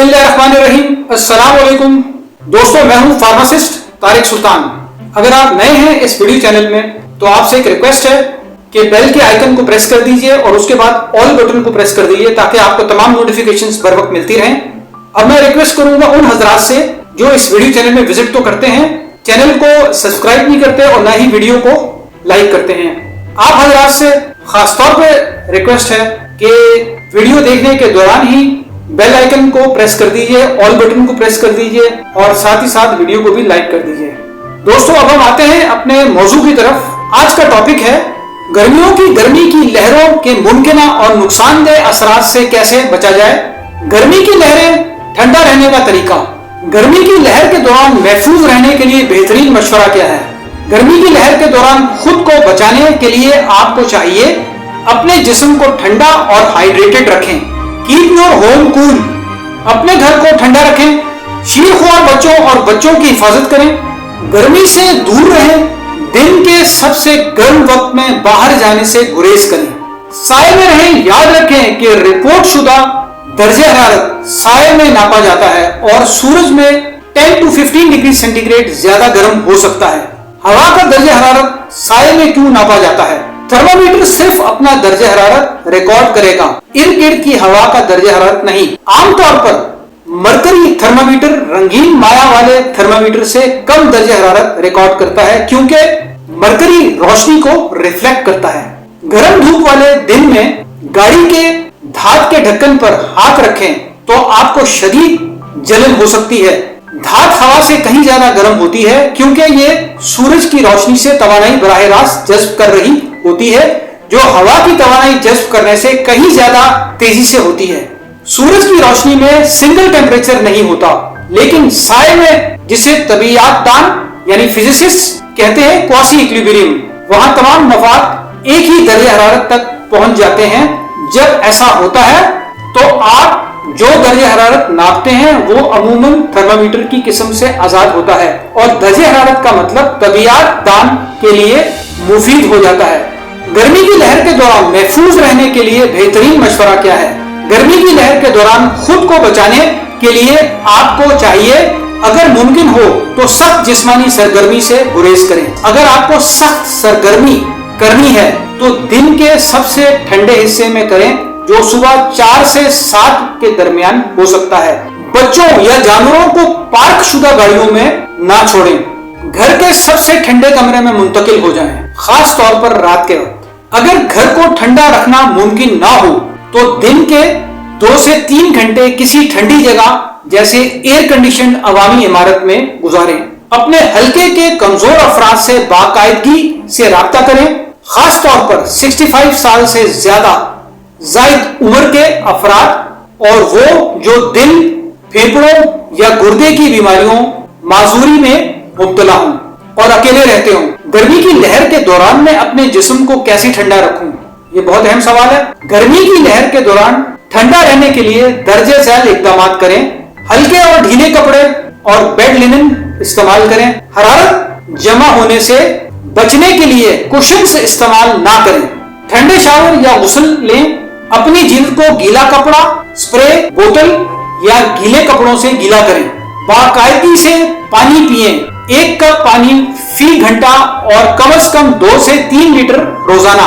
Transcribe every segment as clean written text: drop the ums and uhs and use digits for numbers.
बिस्मिल्लाहिर्रहमानिर्रहीम। अस्सलाम वालेकुम दोस्तों, मैं हूं फार्मासिस्ट तारिक सुल्तान। अगर आप नए हैं इस वीडियो चैनल में तो आपसे एक रिक्वेस्ट है कि बेल के आइकन को प्रेस कर दीजिए और उसके बाद ऑल बटन को प्रेस कर दीजिए ताकि आपको तमाम नोटिफिकेशंस बर वक्त मिलती रहें। अब मैं रिक्वेस्ट करूंगा उन हजरात से जो इस वीडियो चैनल में विजिट तो करते हैं, चैनल को सब्सक्राइब नहीं करते और ना ही वीडियो को लाइक करते हैं। आप हजरात से खासतौर पर रिक्वेस्ट है कि वीडियो देखने के दौरान ही बेल आइकन को प्रेस कर दीजिए, ऑल बटन को प्रेस कर दीजिए और साथ ही साथ वीडियो को भी लाइक कर दीजिए। दोस्तों, अब हम आते हैं अपने मौजू की तरफ। आज का टॉपिक है गर्मियों की गर्मी की लहरों के मुमकिना और नुकसानदेह असरात से कैसे बचा जाए। गर्मी की लहरें, ठंडा रहने का तरीका। गर्मी की लहर के दौरान महफूज रहने के लिए बेहतरीन मशवरा क्या है। गर्मी की लहर के दौरान खुद को बचाने के लिए आपको चाहिए अपने जिस्म को ठंडा और हाइड्रेटेड रखें। कीप योर होम कूल, अपने घर को ठंडा रखें। शीरख्वार बच्चों और बच्चों की हिफाजत करें। गर्मी से दूर रहें। दिन के सबसे गर्म वक्त में बाहर जाने से गुरेज करें। साए में रहें। याद रखें कि रिपोर्ट शुदा दर्जे हरारत साए में नापा जाता है और सूरज में 10 to 15 डिग्री सेंटीग्रेड ज्यादा गर्म हो सकता है। हवा का दर्जे हरारत साए में क्यों नापा जाता है? थर्मामीटर सिर्फ अपना दर्जे हरारत रिकॉर्ड करेगा, इर्द गिर्द की हवा का दर्जे हरारत नहीं। आमतौर पर मरकरी थर्मामीटर रंगीन माया वाले थर्मामीटर से कम दर्जे हरारत रिकॉर्ड करता है क्योंकि मरकरी रोशनी को रिफ्लेक्ट करता है। गर्म धूप वाले दिन में गाड़ी के धात के ढक्कन पर हाथ रखें तो आपको शदीद जलन हो सकती है। धात हवा से कहीं ज्यादा गर्म होती है क्योंकि ये सूरज की रोशनी से तवानाई बराह रास्त जज्ब कर रही होती है, जो हवा की तवानाई जज्ब करने से कहीं ज्यादा तेजी से होती है। सूरज की रोशनी में सिंगल टेम्परेचर नहीं होता, लेकिन साए में, जिसे तबीयतदान यानी फिजिसिस्ट कहते हैं क्वासी इक्विलिब्रियम, वहां तमाम मफाद एक ही दर्जे हरारत तक पहुंच जाते हैं। जब ऐसा होता है तो आप जो दर्जे हरारत नापते हैं वो अमूमन थर्मामीटर की किस्म से आजाद होता है और दर्जे हरारत का मतलब तबीयतदान के लिए मुफीद हो जाता है। गर्मी की लहर के दौरान महफूज रहने के लिए बेहतरीन मशवरा क्या है? गर्मी की लहर के दौरान खुद को बचाने के लिए आपको चाहिए, अगर मुमकिन हो तो सख्त जिस्मानी सरगर्मी से गुरेज करें। अगर आपको सख्त सरगर्मी करनी है तो दिन के सबसे ठंडे हिस्से में करें, जो सुबह 4 से 7 के दरमियान हो सकता है। बच्चों या जानवरों को पार्क शुदा गाड़ियों में ना छोड़ें। घर के सबसे ठंडे कमरे में मुंतकिल हो जाएं, खास तौर पर रात के वक्त। अगर घर को ठंडा रखना मुमकिन ना हो तो दिन के 2 से 3 घंटे किसी ठंडी जगह जैसे एयर कंडीशन अवामी इमारत में गुजारें। अपने हल्के के कमजोर अफराद से बाकायदगी से राब्ता करें, खास तौर पर 65 साल से ज्यादा जायद उम्र के अफराद और वो जो दिल, फेफड़ों या गुर्दे की बीमारियों माजूरी में मुब्तला हों और अकेले रहते हों। गर्मी की लहर के दौरान मैं अपने जिस्म को कैसे ठंडा रखूं? ये बहुत अहम सवाल है। गर्मी की लहर के दौरान ठंडा रहने के लिए दर्जे झैल इक़दामात करें। हल्के और ढीले कपड़े और बेड लिनन इस्तेमाल करें। हरारत जमा होने से बचने के लिए कुशन्स इस्तेमाल ना करें। ठंडे शावर या गुस्ल लें। अपनी जिल्द को गीला कपड़ा, स्प्रे बोतल या गीले कपड़ों से गीला करें। बाकायदगी से पानी पिएं। 1 कप पानी फी घंटा और कम से कम 2 से 3 लीटर रोजाना।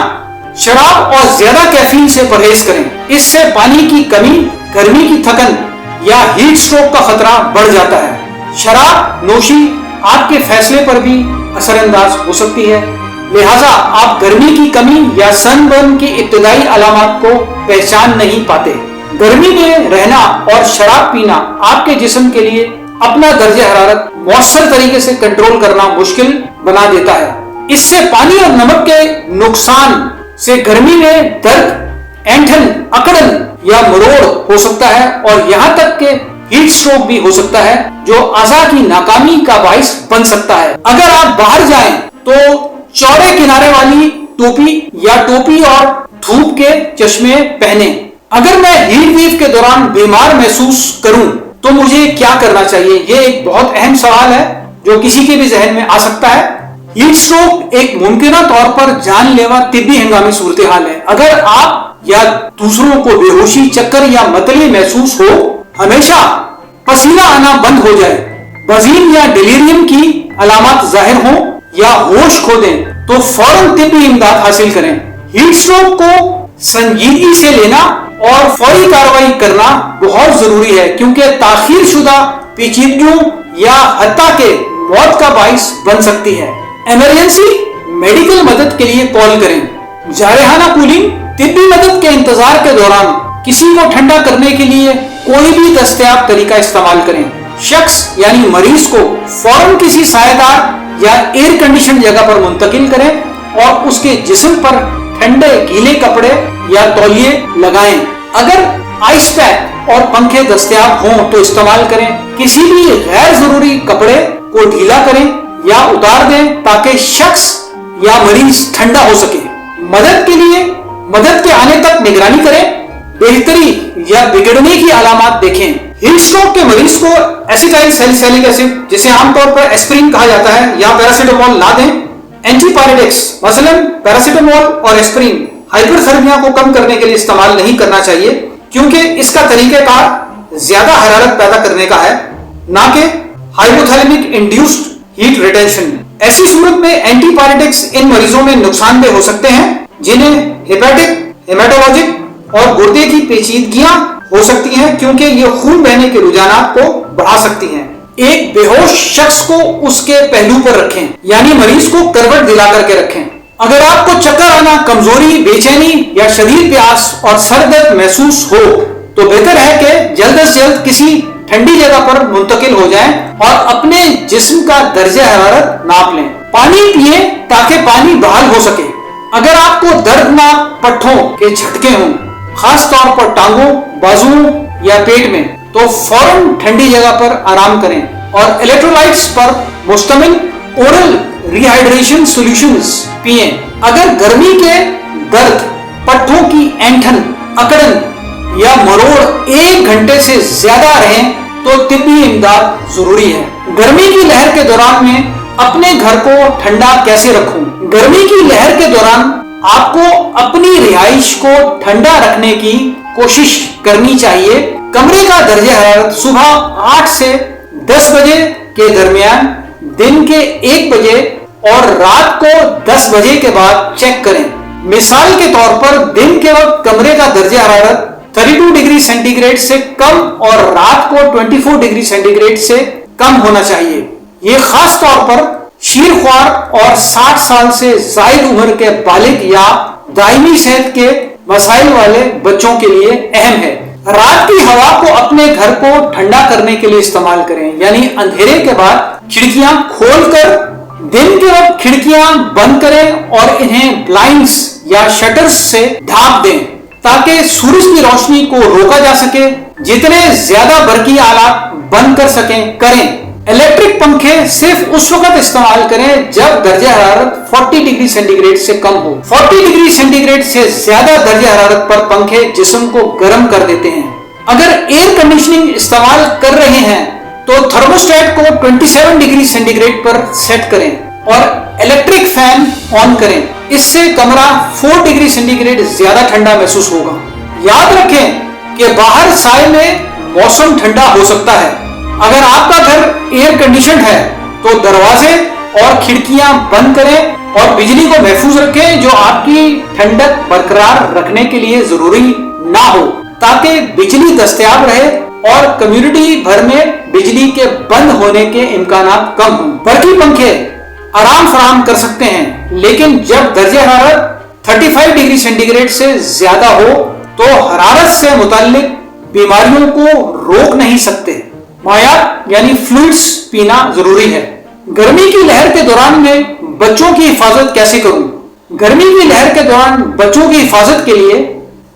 शराब और ज्यादा कैफीन से परहेज करें, इससे पानी की कमी, गर्मी की थकन या हीट स्ट्रोक का खतरा बढ़ जाता है। शराब नोशी आपके फैसले पर भी असरअंदाज हो सकती है, लिहाजा आप गर्मी की कमी या सनबर्न की इब्तदाई अलामत को पहचान नहीं पाते। गर्मी में रहना और शराब पीना आपके जिस्म के लिए अपना दर्जे हरारत मौसर तरीके से कंट्रोल करना मुश्किल बना देता है। इससे पानी और नमक के नुकसान से गर्मी में दर्द, ऐंठन, अकड़न या मरोड़ हो सकता है और यहाँ तक के हीट स्ट्रोक भी हो सकता है, जो आज़ा की नाकामी का बाइस बन सकता है। अगर आप बाहर जाएं तो चौड़े किनारे वाली टोपी या टोपी और धूप के चश्मे पहने। अगर मैं हीट वेव के दौरान बीमार महसूस करूं तो मुझे क्या करना चाहिए? ये एक बहुत अहम सवाल है जो किसी के भी जहन में आ सकता है। हीट स्ट्रोक एक मुमकिना तौर पर जानलेवा तिब्बी हंगामी सूरत हाल है। अगर आप या दूसरों को बेहोशी, चक्कर या मतली महसूस हो, हमेशा पसीना आना बंद हो जाए, वजीन या डिलीरियम की अलामत जाहिर हो या होश खो दें तो फौरन तिब्बी इमदाद हासिल करें। हीट स्ट्रोक को संजीदगी से लेना और फौरी कार्रवाई करना बहुत जरूरी है, क्योंकि ताखीर शुदा पेचीदगियों या हत्ता के मौत का बाइस बन सकती है। इमरजेंसी मेडिकल मदद के लिए कॉल करें। जारहाना कूलिंग, तिब्बी मदद के इंतजार के दौरान किसी को ठंडा करने के लिए कोई भी दस्तयाब तरीका इस्तेमाल करें। शख्स यानी मरीज को फौरन किसी सायेदार या एयर कंडीशन जगह पर मुंतकिल करें और उसके जिस्म पर ठंडे गीले कपड़े या तौलिए लगाएं। अगर आइस पैक और पंखे दस्तयाब हों तो इस्तेमाल करें। किसी भी गैर जरूरी कपड़े को ढीला करें या उतार दें ताकि शख्स या मरीज ठंडा हो सके। मदद के आने तक निगरानी करें। बेहतरी या बिगड़ने की अलामत देखें। हीट स्ट्रोक के मरीज को एसिटाइल सैलिसिलिक एसिड, जिसे आमतौर पर एस्प्रिन कहा जाता है, या पैरासीटामोल ला दें। एंटीपायरेटिक्स मसलन पैरासीटामोल और एस्प्रिन हाइपरथर्मिया को कम करने के लिए इस्तेमाल नहीं करना चाहिए, क्योंकि इसका तरीकेकार ज्यादा हरारत पैदा करने का है, ना कि हाइपोथैलेमिक इंड्यूस्ड हीट रिटेंशन। ऐसी सूरत में एंटीपायरेटिक्स इन मरीजों में नुकसानदेह हो सकते हैं जिन्हें हेपेटिक, हेमेटोलॉजिक और गुर्दे की पेचीदगियां हो सकती हैं, क्योंकि ये खून बहने के रुझानात को बढ़ा सकती हैं। एक बेहोश शख्स को उसके पहलू पर रखें, यानी मरीज को करवट दिला करके रखें। अगर आपको चक्कर आना, कमजोरी, बेचैनी या शदीद प्यास और सर दर्द महसूस हो तो बेहतर है कि जल्द से जल्द किसी ठंडी जगह पर मुंतकिल हो जाएं और अपने जिस्म का दर्जे हरारत नाप लें। पानी पिए ताकि पानी बहाल हो सके। अगर आपको दर्दनाक पट्ठों के झटके हों, खास तौर पर टांगों, बाजुओं या पेट में, तो फौरन ठंडी जगह पर आराम करें और इलेक्ट्रोलाइट्स पर मुश्तमिल ओरल रिहाइड्रेशन सॉल्यूशंस पिएं। अगर गर्मी के दर्द, पट्ठों की ऐंठन, अकड़न या मरोड़ 1 घंटे से ज्यादा रहें तो तिब्बी इमदाद जरूरी है। गर्मी की लहर के दौरान में अपने घर को ठंडा कैसे रखूं? गर्मी की लहर के दौरान आपको अपनी रिहाइश को ठंडा रखने की कोशिश करनी चाहिए। कमरे का दर्जे हरारत सुबह 8 से 10 बजे के दरमियान, दिन के 1 बजे और रात को 10 बजे के बाद चेक करें। मिसाल के तौर पर दिन के वक्त कमरे का दर्जे हरारत 32 डिग्री सेंटीग्रेड से कम और रात को 24 डिग्री सेंटीग्रेड से कम होना चाहिए। ये खास तौर पर शीरख्वार और 60 साल से जायद उम्र के बालिग या दायमी सेहत के मसाइल वाले बच्चों के लिए अहम है। रात की हवा को अपने घर को ठंडा करने के लिए इस्तेमाल करें, यानी अंधेरे के बाद खिड़कियां खोलकर दिन के वक्त खिड़कियां बंद करें और इन्हें ब्लाइंड्स या शटर्स से ढांप दें ताकि सूरज की रोशनी को रोका जा सके। जितने ज्यादा बरकी आलात बंद कर सकें करें। इलेक्ट्रिक पंखे सिर्फ उस वक्त इस्तेमाल करें जब दर्जे हरारत 40 डिग्री सेंटीग्रेड से कम हो। 40 डिग्री सेंटीग्रेड से ज्यादा दर्जे हरारत पर पंखे जिस्म को गर्म कर देते हैं। अगर एयर कंडीशनिंग इस्तेमाल कर रहे हैं तो थर्मोस्टेट को 27 डिग्री सेंटीग्रेड पर सेट करें और इलेक्ट्रिक फैन ऑन करें। इससे कमरा 4 डिग्री सेंटीग्रेड ज्यादा ठंडा महसूस होगा। याद रखें कि बाहर साए में मौसम ठंडा हो सकता है। अगर आपका घर एयर कंडीशन है तो दरवाजे और खिड़कियां बंद करें और बिजली को महफूज रखें, जो आपकी ठंडक बरकरार रखने के लिए जरूरी ना हो, ताकि बिजली दस्तयाब रहे और कम्युनिटी भर में बिजली के बंद होने के इम्कान कम हों। बरकी पंखे आराम फराहम कर सकते हैं, लेकिन जब दर्जे हरारत 35 डिग्री सेंटीग्रेड से ज्यादा हो तो हरारत से मुताल्लिक बीमारियों को रोक नहीं सकते। मायात यानी फ्लूइड्स पीना जरूरी है। गर्मी की लहर के दौरान में बच्चों की हिफाजत कैसे करूं? गर्मी की लहर के दौरान बच्चों की हिफाजत के लिए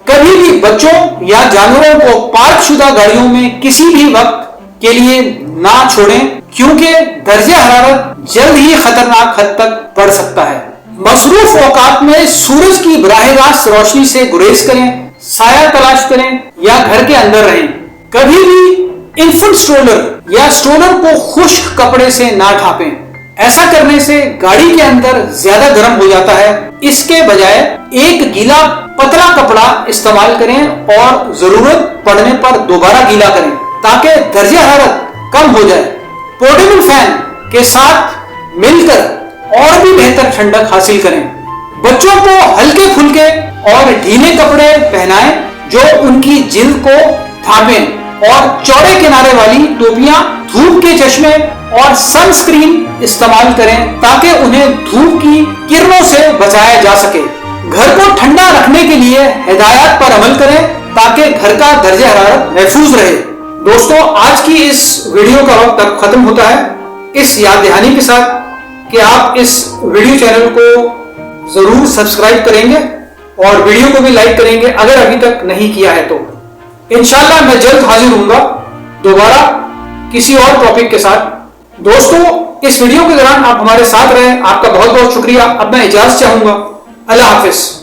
कभी भी बच्चों या जानवरों को पार्क शुदा गाड़ियों में किसी भी वक्त के लिए ना छोड़ें, क्योंकि दर्जे हरारत जल्द ही खतरनाक हद तक बढ़ सकता है। मसरूफ औकात में सूरज की बराह रास्त रोशनी से गुरेज करें, साया तलाश करें या घर के अंदर रहें। कभी भी इन्फेंट स्ट्रोलर या स्ट्रोलर को खुश्क कपड़े से ना ढांपें। ऐसा करने से गाड़ी के अंदर ज्यादा गर्म हो जाता है। इसके बजाय एक गीला पतला कपड़ा इस्तेमाल करें और जरूरत पड़ने पर दोबारा गीला करें। تاکہ درجہ حرارت کم ہو جائے۔ پورٹیبل فین کے ساتھ مل کر اور بھی بہتر ٹھنڈک حاصل کریں۔ بچوں کو ہلکے پھلکے اور ڈھیلے کپڑے پہنائیں جو ان کی جلد کو ڈھانپیں، اور چوڑے کنارے والی ٹوپیاں، دھوپ کے چشمے اور سن سکرین استعمال کریں تاکہ انہیں دھوپ کی کرنوں سے بچایا جا سکے۔ گھر کو ٹھنڈا رکھنے کے لیے ہدایات پر عمل کریں تاکہ گھر کا درجہ حرارت محفوظ رہے۔ دوستو، آج کی اس ویڈیو کا وقت اب ختم ہوتا ہے، اس یاد دہانی کے ساتھ کہ آپ اس ویڈیو چینل کو ضرور سبسکرائب کریں گے اور ویڈیو کو بھی لائک کریں گے اگر ابھی تک نہیں کیا ہے تو۔ انشاءاللہ میں جلد حاضر ہوں گا دوبارہ کسی اور ٹاپک کے ساتھ۔ دوستو، اس ویڈیو کے دوران آپ ہمارے ساتھ رہے، آپ کا بہت بہت شکریہ۔ اب میں اجازت چاہوں گا۔ اللہ حافظ۔